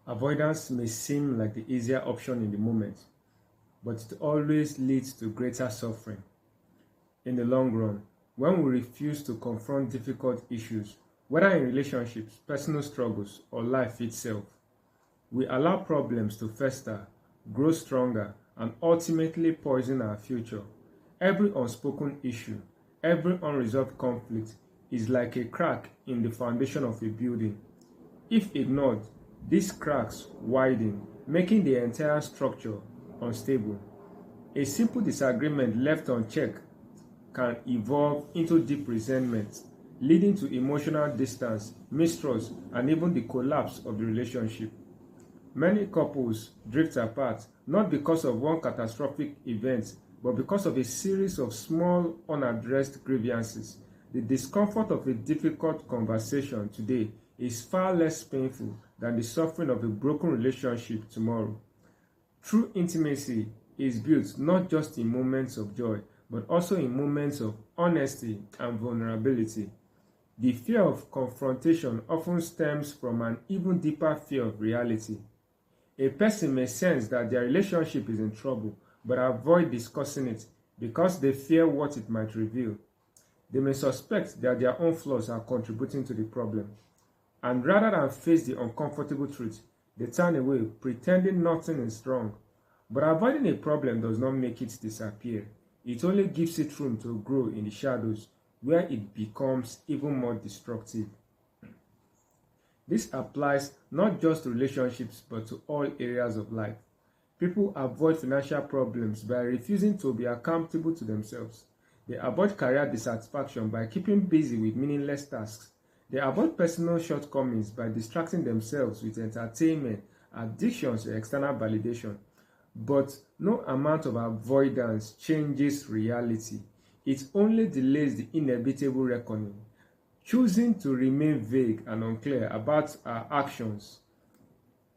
Avoidance may seem like the easier option in the moment, but it always leads to greater suffering. In the long run, when we refuse to confront difficult issues, whether in relationships, personal struggles, or life itself, we allow problems to fester, grow stronger, and ultimately poison our future. Every unspoken issue, every unresolved conflict is like a crack in the foundation of a building. If ignored, these cracks widen, making the entire structure unstable. A simple disagreement left unchecked can evolve into deep resentment, leading to emotional distance, mistrust, and even the collapse of the relationship. Many couples drift apart not because of one catastrophic event, but because of a series of small, unaddressed grievances. The discomfort of a difficult conversation today is far less painful than the suffering of a broken relationship tomorrow. True intimacy is built not just in moments of joy, but also in moments of honesty and vulnerability. The fear of confrontation often stems from an even deeper fear of reality. A person may sense that their relationship is in trouble, but avoid discussing it because they fear what it might reveal. They may suspect that their own flaws are contributing to the problem. And rather than face the uncomfortable truth, they turn away, pretending nothing is wrong. But avoiding a problem does not make it disappear. It only gives it room to grow in the shadows, where it becomes even more destructive. This applies not just to relationships, but to all areas of life. People avoid financial problems by refusing to be accountable to themselves. They avoid career dissatisfaction by keeping busy with meaningless tasks. They avoid personal shortcomings by distracting themselves with entertainment, addictions, or external validation. But no amount of avoidance changes reality. It only delays the inevitable reckoning. Choosing to remain vague and unclear about our actions,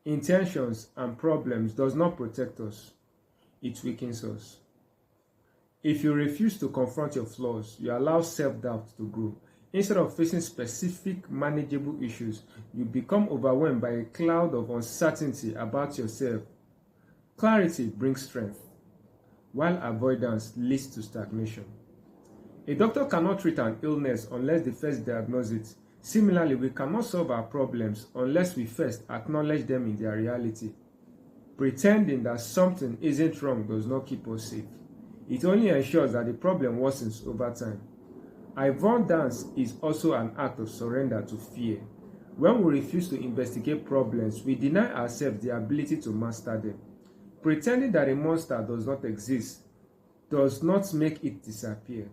intentions, and problems does not protect us. It weakens us. If you refuse to confront your flaws, you allow self-doubt to grow. Instead of facing specific, manageable issues, you become overwhelmed by a cloud of uncertainty about yourself. Clarity brings strength, while avoidance leads to stagnation. A doctor cannot treat an illness unless they first diagnose it. Similarly, we cannot solve our problems unless we first acknowledge them in their reality. Pretending that something isn't wrong does not keep us safe. It only ensures that the problem worsens over time. Avoidance is also an act of surrender to fear. When we refuse to investigate problems, we deny ourselves the ability to master them. Pretending that a monster does not exist does not make it disappear.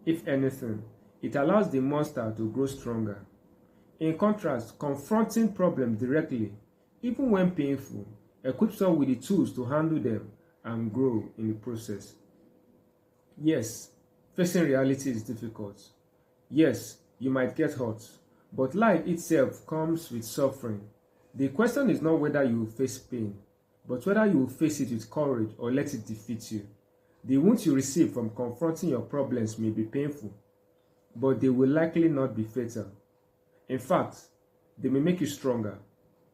If anything, it allows the monster to grow stronger. In contrast, confronting problems directly, even when painful, equips us with the tools to handle them and grow in the process. Yes, facing reality is difficult. Yes, you might get hurt, but life itself comes with suffering. The question is not whether you will face pain, but whether you will face it with courage or let it defeat you. The wounds you receive from confronting your problems may be painful, but they will likely not be fatal. In fact, they may make you stronger,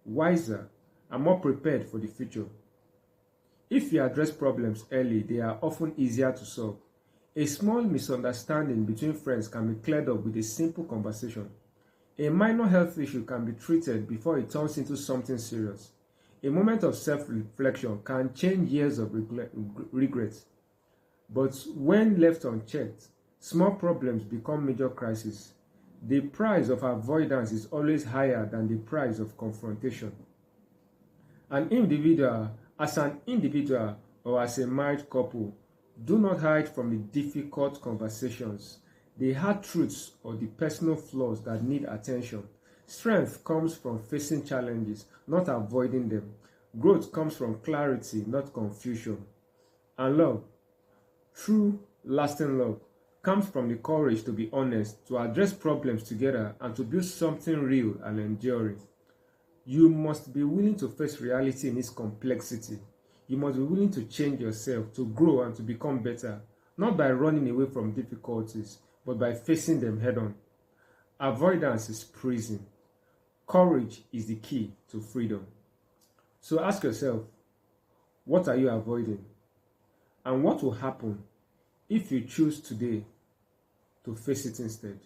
wiser, and more prepared for the future. If you address problems early, they are often easier to solve. A small misunderstanding between friends can be cleared up with a simple conversation. A minor health issue can be treated before it turns into something serious. A moment of self-reflection can change years of regret. But when left unchecked, small problems become major crises. The price of avoidance is always higher than the price of confrontation. As an individual or as a married couple, do not hide from the difficult conversations, the hard truths, or the personal flaws that need attention. Strength comes from facing challenges, not avoiding them. Growth comes from clarity, not confusion. And love, true, lasting love, comes from the courage to be honest, to address problems together, and to build something real and enduring. You must be willing to face reality in its complexity. You must be willing to change yourself, to grow and to become better, not by running away from difficulties, but by facing them head-on. Avoidance is prison. Courage is the key to freedom. So ask yourself, what are you avoiding? And what will happen if you choose today to face it instead?